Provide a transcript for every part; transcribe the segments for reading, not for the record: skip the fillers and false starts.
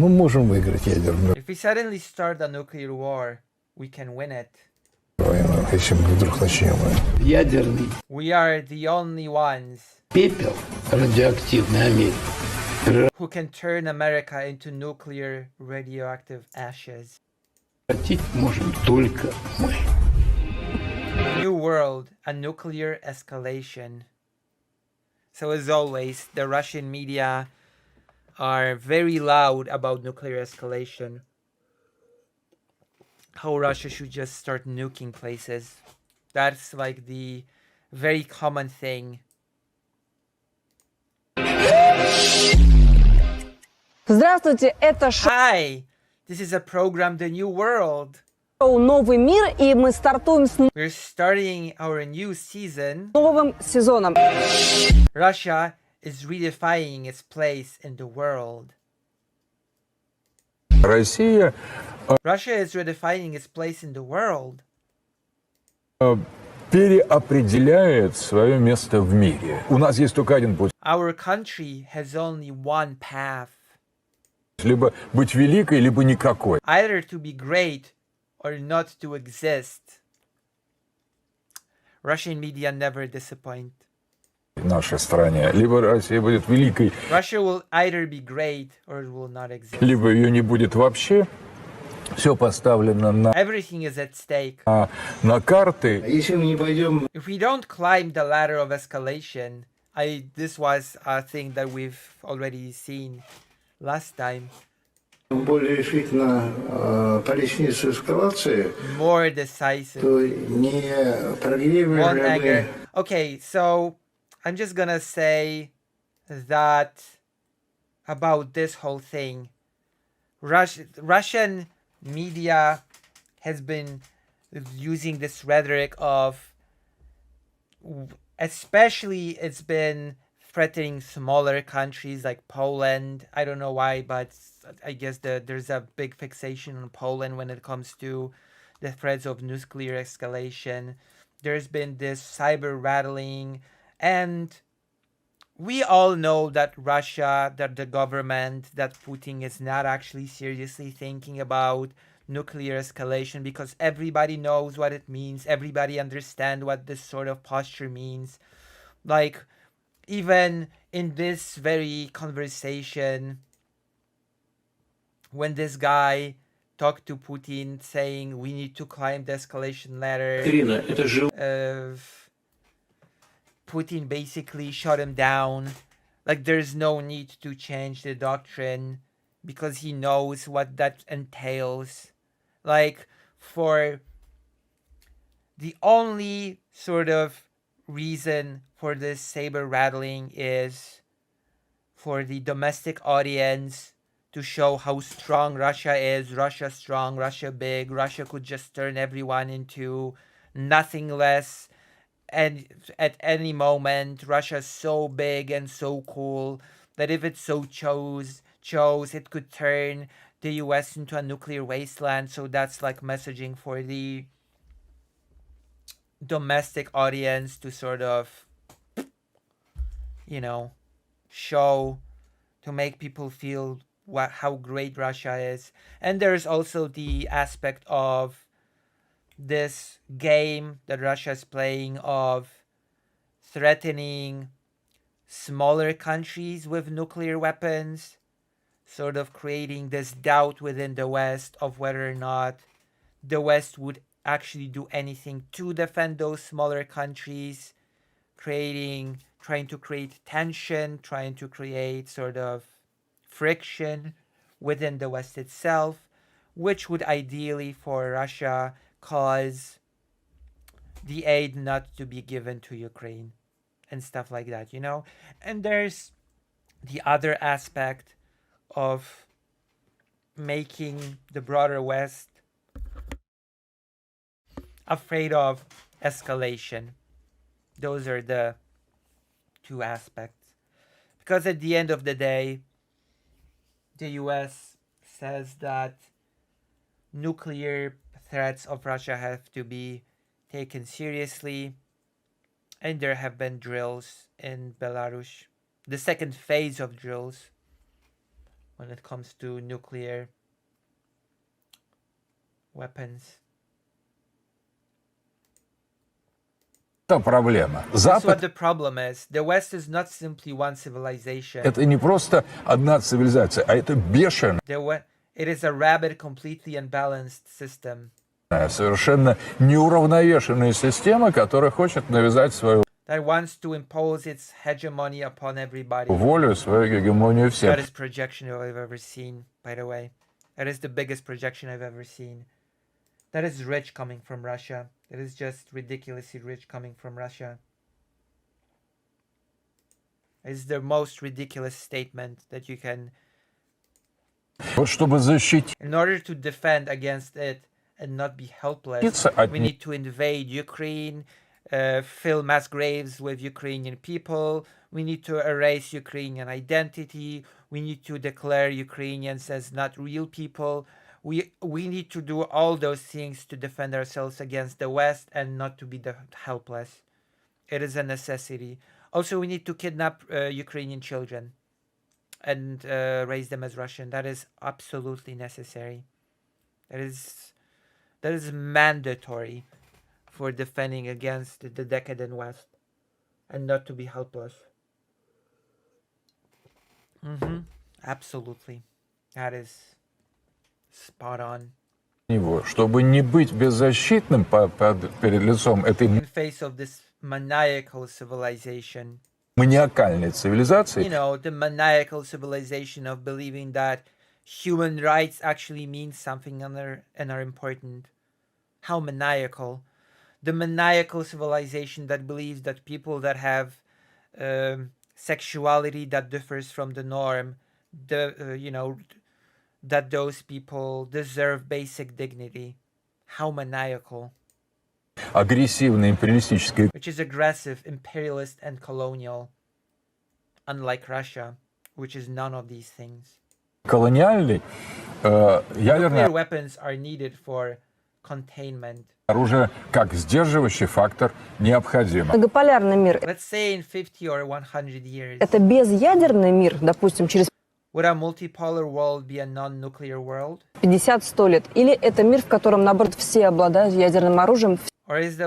Мы можем выиграть ядерную If we suddenly start a nuclear war, we can win it. войну, если мы вдруг начнем ее. Ядерный We are the only ones пепел радиоактивный Америки who can turn America into nuclear radioactive ashes. превратить можем только мы. New world, a nuclear escalation. So as always, the Russian media are very loud about nuclear escalation. How Russia should just start nuking places. That's like the very common thing. Здравствуйте, это Hi! This is a program, The New World. шоу «Новый мир», и мы стартуем с We're starting our new season. новым сезоном. Russia is redefining its place in the world. Россия Russia is redefining its place in the world. переопределяет свое место в мире. У нас есть только один путь. Our country has only one path. Либо быть великой, либо никакой. Either to be great or not to exist. Russian media never disappoint. В нашей стране. Либо Россия будет великой, Russia will either be great or it will not exist. либо ее не будет вообще. Все поставлено Everything is at stake. на карты. Если мы не пойдем If we don't climb the ladder of escalation, this was a thing that we've already seen last time. более решительно по лестнице эскалации, More decisive. то не прогревим One же anger. мы Okay, so I'm just gonna say that about this whole thing. Russian media has been using this rhetoric of, especially it's been threatening smaller countries like Poland. I don't know why, but I guess there's a big fixation on Poland when it comes to the threats of nuclear escalation. There's been this cyber rattling, and we all know that Russia, that the government, that Putin is not actually seriously thinking about nuclear escalation because everybody knows what it means. Everybody understands what this sort of posture means. Like, even in this very conversation, when this guy talked to Putin saying we need to climb the escalation ladder, Ирина, это же Putin basically shut him down. Like, there's no need to change the doctrine because he knows what that entails. Like, for the only sort of reason for this saber rattling is for the domestic audience to show how strong Russia is. Russia strong, Russia big. Russia could just turn everyone into nothing less. And at any moment, Russia's so big and so cool that if it so chose, it could turn the US into a nuclear wasteland. So that's like messaging for the domestic audience to sort of, show, to make people feel how great Russia is. And there's also the aspect of this game that Russia is playing of threatening smaller countries with nuclear weapons, sort of creating this doubt within the West of whether or not the West would actually do anything to defend those smaller countries, trying to create tension, trying to create sort of friction within the West itself, which would ideally for Russia cause the aid not to be given to Ukraine and stuff like that, And there's the other aspect of making the broader West afraid of escalation. Those are the two aspects. Because at the end of the day, the US says that nuclear threats of Russia have to be taken seriously, and there have been drills in Belarus. The second phase of drills when it comes to nuclear weapons. Это проблема. That's what Запад the problem is. The West is not simply one civilization. это не просто одна цивилизация, а это бешеная, It is a rabid, completely unbalanced system совершенно неуравновешенная система, которая хочет навязать свою that wants to impose its hegemony upon everybody. волю, свою гегемонию всем. That is projection I've ever seen, by the way. That is the biggest projection I've ever seen. That is rich coming from Russia. It is just ridiculously rich coming from Russia. It's the most ridiculous statement that you can... Вот чтобы защитить In order to defend against it and not be helpless, we need to invade Ukraine, fill mass graves with Ukrainian people. We need to erase Ukrainian identity. We need to declare Ukrainians as not real people. We need to do all those things to defend ourselves against the West and not to be helpless. It is a necessity. Also, we need to kidnap Ukrainian children and raise them as Russian. That is absolutely necessary. That is mandatory for defending against the decadent West and not to be helpless. Absolutely. That is spot on. него, чтобы не быть беззащитным перед лицом этой In face of this maniacal civilization, маниакальной цивилизации, you know, the maniacal civilization of believing that human rights actually mean something and are important. How maniacal. The maniacal civilization that believes that people that have sexuality that differs from the norm, that those people deserve basic dignity. How maniacal. агрессивной империалистической Which is aggressive, imperialist, and colonial. Unlike Russia, which is none of these things. колониальной, ядерное Nuclear weapons are needed for containment. оружие как сдерживающий фактор необходимо. Многополярный мир. Let's say in 50 or 100 years, Это безъядерный мир, допустим, через would a multipolar world be a non-nuclear world? 50-100 лет? Или это мир, в котором, наоборот, все обладают ядерным оружием, Or is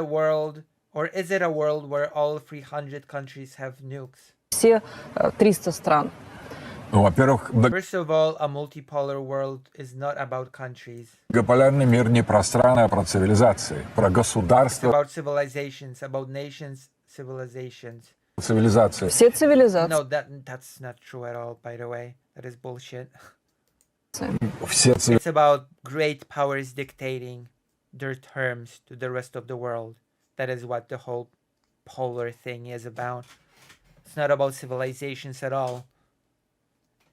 it a world where all 300 countries have nukes? все 300 стран? Ну, во-первых, First of all, a multipolar world is not about countries. многополярный мир не про страны, а про цивилизации, про It's государства, about civilizations, about nations, civilizations. цивилизации. Все цивилизации. No, that's not true at all, by the way. That is bullshit. Все It's about great powers dictating their terms to the rest of the world. That is what the whole polar thing is about. It's not about civilizations at all.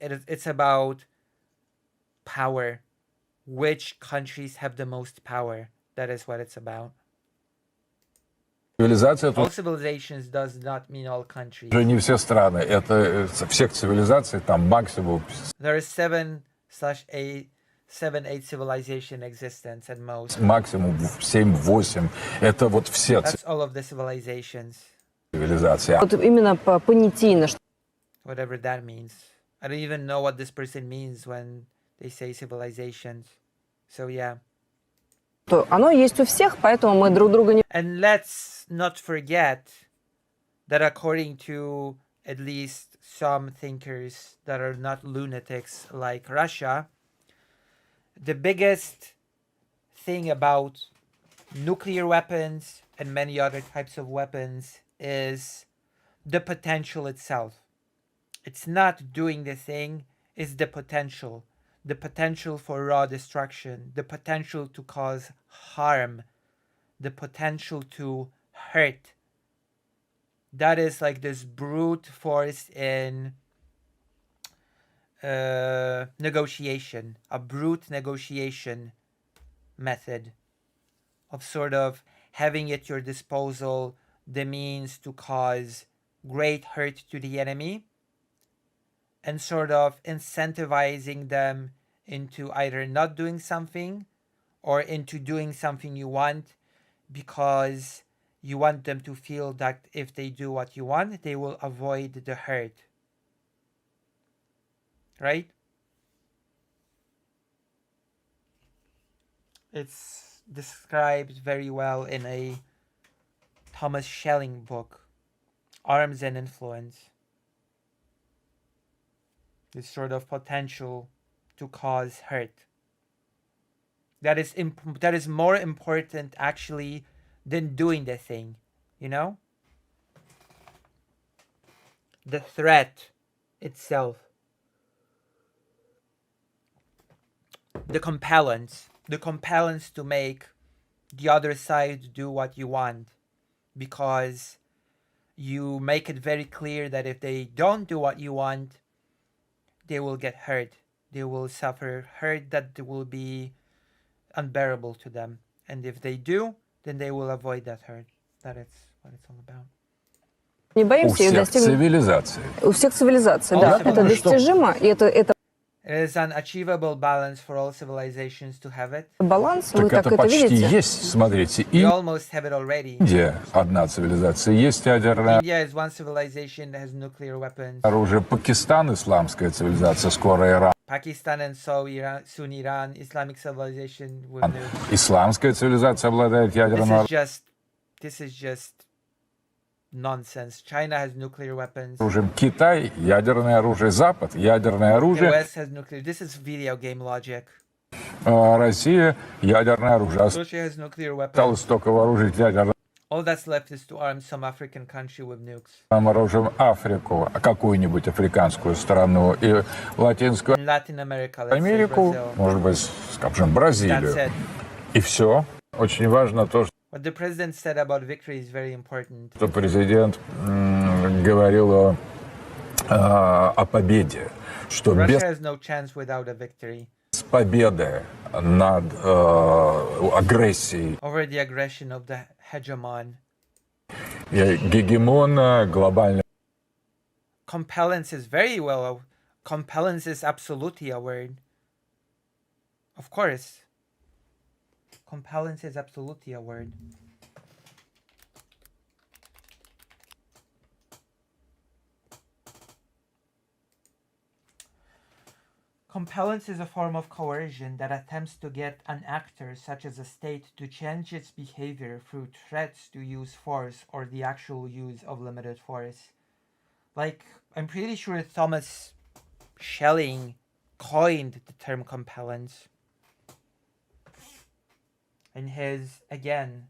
It's about power. Which countries have the most power? That is what it's about. Цивилизация All тут civilizations does not mean all countries. уже не все страны. Это всех цивилизаций, там максимум There is 7/8 civilization existence at most. максимум 7-8. Это вот все That's all of the civilizations. цивилизации. Вот именно понятийно, что Whatever that means. I don't even know what this person means when they say civilizations. So yeah. оно есть у всех, поэтому мы друг друга не... And let's not forget that according to at least some thinkers that are not lunatics like Russia, the biggest thing about nuclear weapons and many other types of weapons is the potential itself. It's not doing the thing, it's the potential. The potential for raw destruction, the potential to cause harm, the potential to hurt. That is like this brute force in negotiation, a brute negotiation method of sort of having at your disposal the means to cause great hurt to the enemy and sort of incentivizing them into either not doing something or into doing something you want because you want them to feel that if they do what you want, they will avoid the hurt. Right? It's described very well in a Thomas Schelling book, Arms and Influence. This sort of potential to cause hurt. That is more important actually than doing the thing, you know? The threat itself. The compellence to make the other side do what you want, because you make it very clear that if they don't do what you want, they will get hurt. They will suffer hurt that will be unbearable to them. And if they do, then they will avoid that hurt. That is what it's all about. Не У боимся их всех достигнуть. цивилизаций. У всех цивилизаций, да. Я Это думаю, что- достижимо, и это It is an achievable balance for all civilizations to have it. баланс, вы Так так это это почти видите. есть, смотрите. We almost have it already. Индия одна цивилизация, есть ядерное India is one civilization that has nuclear weapons. оружие. Пакистан исламская цивилизация, скоро Иран. Pakistan and soon Iran, Islamic civilization with nukes. Исламская цивилизация обладает ядерным This is just nonsense. China has nuclear weapons. оружием. Китай ядерное оружие. Запад ядерное The оружие. West has nuclear. This is video game logic. Россия ядерное оружие. Russia has nuclear weapons. Осталось только вооружить ядерным All that's left is to arm some African country with nukes. оружием Африку, какую-нибудь африканскую страну и Латинскую In Latin America, let's say Америку, Brazil. может быть, скажем, That's Бразилию. it. И все. Очень важно то, What the president said about victory is very important. что президент говорил о победе, что Russia без has no chance without a victory победы над агрессией over the aggression of the hegemon. гегемона глобальной Compellence is very well. Compellence is absolutely a word. Of course. Compellence is absolutely a word. Compellence is a form of coercion that attempts to get an actor, such as a state, to change its behavior through threats to use force or the actual use of limited force. Like, I'm pretty sure Thomas Schelling coined the term compellence in his, again,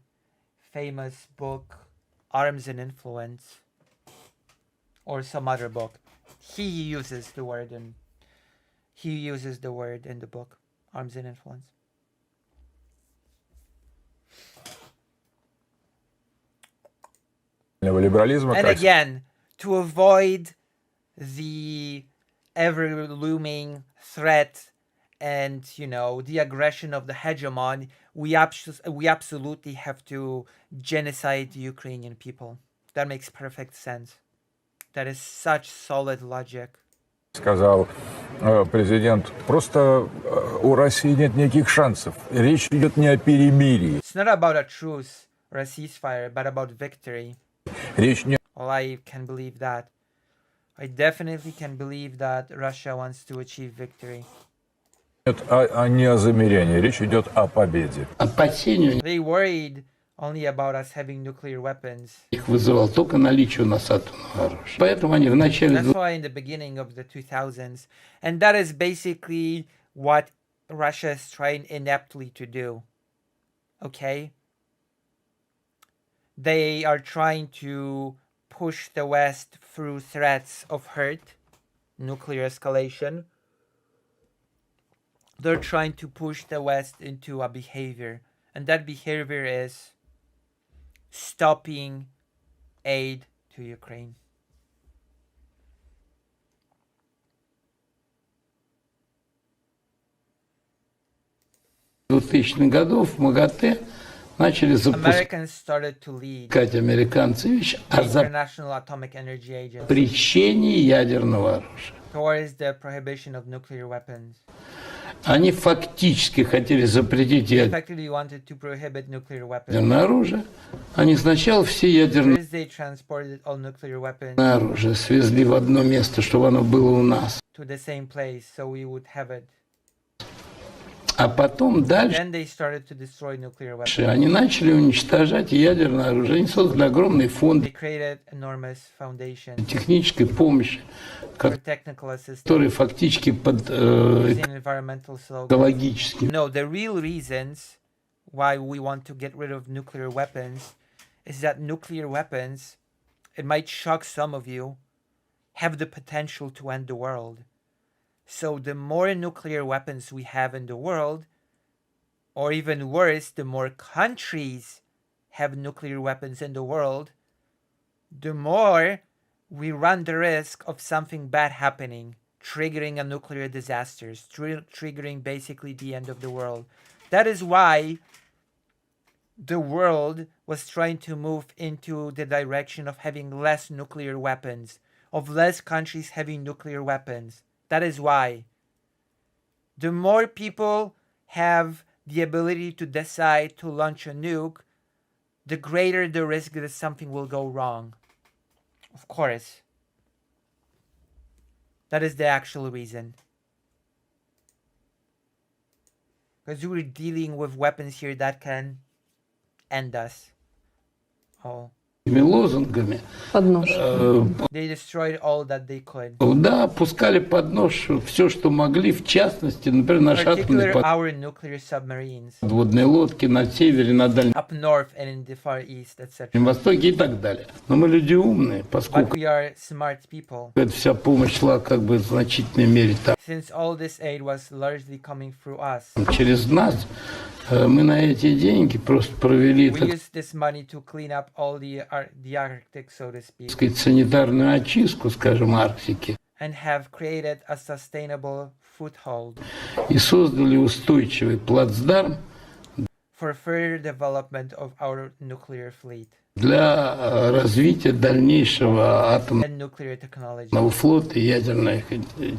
famous book, Arms and Influence, or some other book. He uses the word in the book, Arms and Influence. либерализма. And again, to avoid the ever looming threat and, you know, the aggression of the hegemon, we absolutely have to genocide the Ukrainian people. That makes perfect sense. That is such solid logic. Сказал президент, просто у России нет никаких шансов. Речь идет не о перемирии. It's not about a truce or a ceasefire, but about victory. Речь не Well, I can believe that. I definitely can believe that Russia wants to achieve victory. идет не о замирении, речь идет о победе. Опасения They worried only about us having nuclear weapons. их вызывал только наличие у нас атомного оружия. Поэтому они в начале That's why in the beginning of the 2000s, and that is basically what Russia is trying ineptly to do. Okay? They are trying to push the West through threats of hurt, nuclear escalation. They're trying to push the West into a behavior, and that behavior is stopping aid to Ukraine. в 2000-х годов в МАГАТЭ начали запускать Americans started to lead американцы вещи о the International Atomic Energy Agency запрещении ядерного оружия. towards the prohibition of nuclear weapons. Они фактически хотели запретить Effectively wanted to prohibit nuclear weapons. ядерное оружие. Они сначала все ядерное First they transported all nuclear weapons оружие свезли в одно место, чтобы оно было у нас. to the same place so we would have it. А потом дальше Then they started to destroy nuclear weapons. они начали уничтожать ядерное оружие. Они создали огромный фонд They created enormous foundations технической помощи, for technical assistance который фактически под using environmental slogans. экологическим No, the real reasons why we want to get rid of nuclear weapons is that nuclear weapons, it might shock some of you, have the potential to end the world. So the more nuclear weapons we have in the world, or even worse, the more countries have nuclear weapons in the world, the more we run the risk of something bad happening, triggering a nuclear disaster, triggering basically the end of the world. That is why the world was trying to move into the direction of having less nuclear weapons, of less countries having nuclear weapons. That is why. The more people have the ability to decide to launch a nuke, the greater the risk that something will go wrong. Of course. That is the actual reason. Because we're dealing with weapons here that can end us. Oh. лозунгами, Под нож. They destroyed all that they could. да, пускали под нож все, что могли, в частности, например, наши атомные Particularly our nuclear submarines. подводные лодки на севере, на Дальнем Up north and in the far east, etc. Востоке и так далее. Но мы люди умные, But поскольку we are smart people. эта вся помощь шла как бы в значительной мере там, Since all this aid was largely coming through us, через нас, мы на эти деньги просто провели, we так used this money to clean up all the Arctic, so to speak, сказать, санитарную очистку, скажем, Арктики, and have created a sustainable foothold и создали устойчивый плацдарм for further development of our nuclear fleet для развития дальнейшего атомного and nuclear technology. флота и ядерных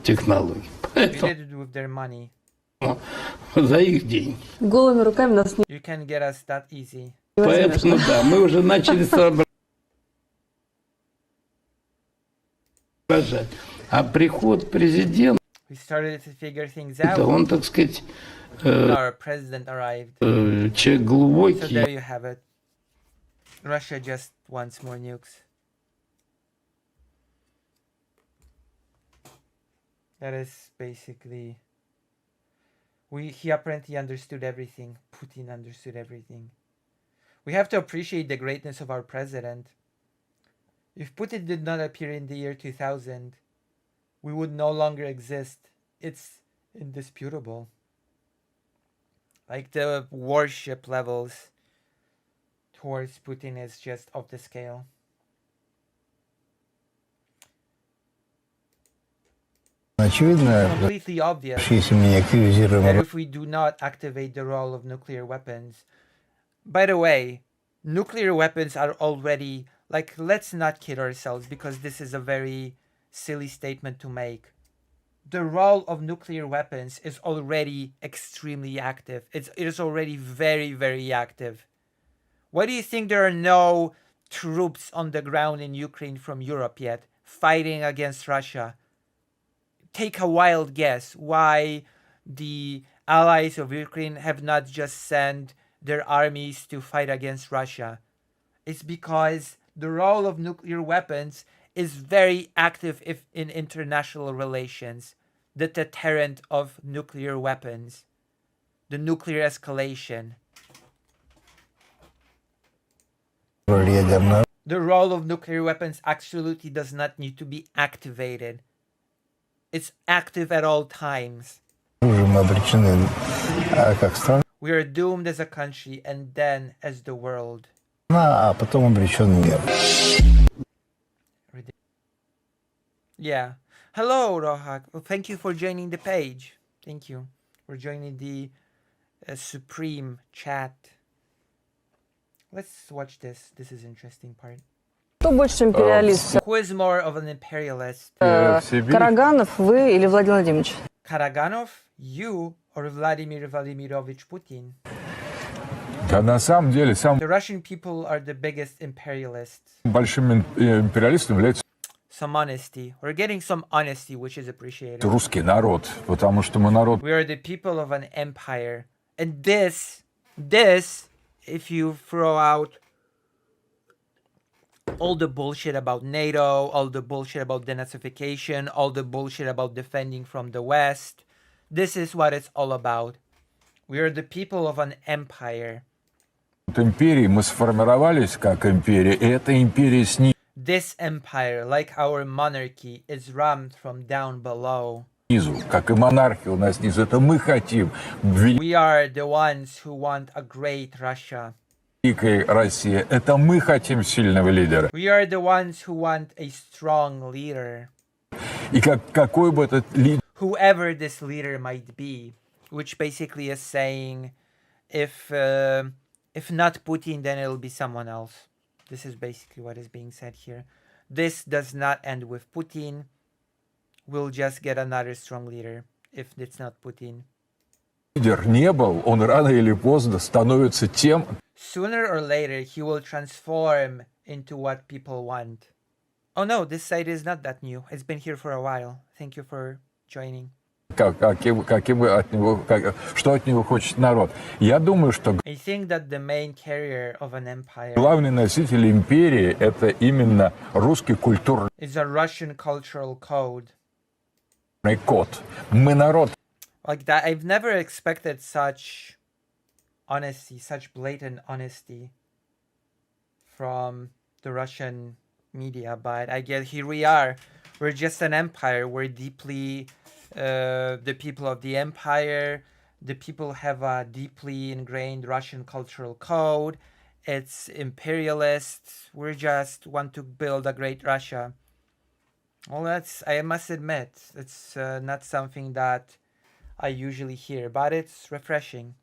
технологий. We Поэтому did it with their money. за их деньги. Голыми руками нас не You can get us that easy. возьмешь. Поэтому, да, мы уже начали соображать. А приход президента, We started to figure things out. он, так сказать, Our president arrived. человек So глубокий, there you have it. Russia just wants more nukes. That is basically... He apparently understood everything. Putin understood everything. We have to appreciate the greatness of our president. If Putin did not appear in the year 2000, we would no longer exist. It's indisputable. Like the warship levels towards Putin is just off the scale. Очевидно, Completely obvious если мы не активизируем that if we do not activate the role of nuclear weapons. By the way, nuclear weapons are already, like, let's not kid ourselves, because this is a very silly statement to make. The role of nuclear weapons is already extremely active. It is already very, very active. Why do you think there are no troops on the ground in Ukraine from Europe yet fighting against Russia? Take a wild guess why the allies of Ukraine have not just sent their armies to fight against Russia. It's because the role of nuclear weapons is very active in international relations. The deterrent of nuclear weapons. The nuclear escalation. роль ядерного The role of nuclear weapons absolutely does not need to be activated. It's active at all times. оружия, мы обречены как страна, We are doomed as a country and then as the world. а потом обречен мир. Yeah. Hello, Rohak. Well, thank you for joining the page. Thank you for joining the Supreme chat. Let's watch this. This is interesting part. Кто больше империалист? Who is more of an imperialist? В Сибири Караганов, вы или Владимир Владимирович? Karaganov, you, or Vladimir Vladimirovich Putin? Да, на самом деле, самым The Russian people are the biggest imperialists. большим империалистом является some honesty. We're getting some honesty, which is appreciated. русский народ, потому что мы народ We are the people of an empire. And this, if you throw out all the bullshit about NATO, all the bullshit about denazification, all the bullshit about defending from the West, this is what it's all about. We are the people of an empire. империи, мы сформировались как империя, и эта империя This empire, like our monarchy, is run from down below. снизу, как и монархия у нас снизу. Это мы хотим We are the ones who want a great Russia. великой России. Это мы хотим сильного лидера. We are the ones who want a strong leader. И какой бы этот лидер Whoever this leader might be, which basically is saying, if not Putin, then it'll be someone else. This is basically what is being said here. This does not end with Putin. We'll just get another strong leader if it's not Putin. лидер не был, он рано или поздно становится тем, Sooner or later, he will transform into what people want. Oh no, this site is not that new. It's been here for a while. Thank you for joining. каким вы от него, что от него хочет народ. Я думаю, что I think that the main carrier of an empire главный носитель империи – это именно русский культурный is a Russian cultural code. код. Мы народ. Like that, I've never expected such honesty, such blatant honesty from the Russian media, but I guess here we are. We're just an empire. We're deeply the people of the empire. The people have a deeply ingrained Russian cultural code. It's imperialist. We just want to build a great Russia. Well, that's, I must admit, it's not something that I usually hear, but it's refreshing.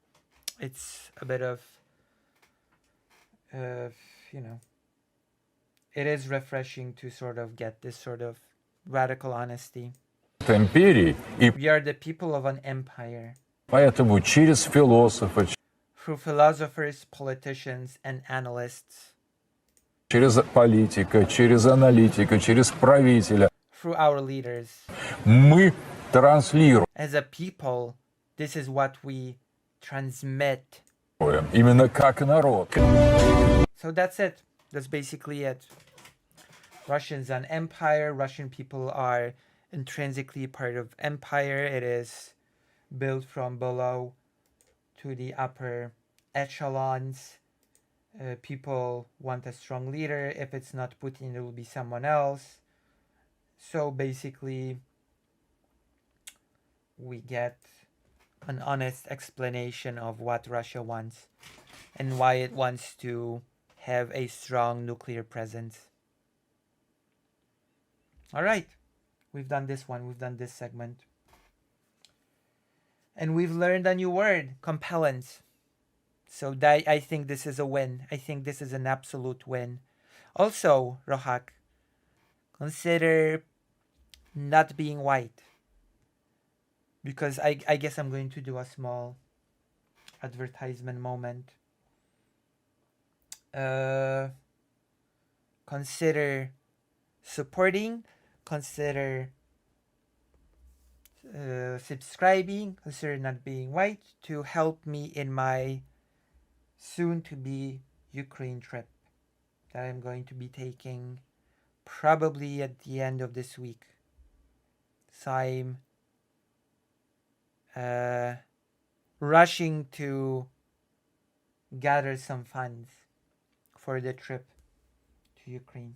It's a bit of, you know, it is refreshing to sort of get this sort of radical honesty. Империи, и We are the people of an empire. поэтому через философа, Through philosophers, politicians, and analysts. через политика, через аналитика, через правителя Through our leaders. мы транслируем As a people, this is what we transmit. именно как народ. So that's it. That's basically it. Russians an empire. Russian people are intrinsically part of empire. It is built from below to the upper echelons. People want a strong leader. If it's not Putin, it will be someone else. So basically, we get an honest explanation of what Russia wants and why it wants to have a strong nuclear presence. All right, we've done this one. We've done this segment. And we've learned a new word, compellence. So that, I think this is a win. I think this is an absolute win. Also, Rohak, consider not being white. Because I guess I'm going to do a small advertisement moment. Consider supporting, consider subscribing, consider not being white to help me in my soon-to-be Ukraine trip that I'm going to be taking probably at the end of this week. So I'm rushing to gather some funds for the trip to Ukraine.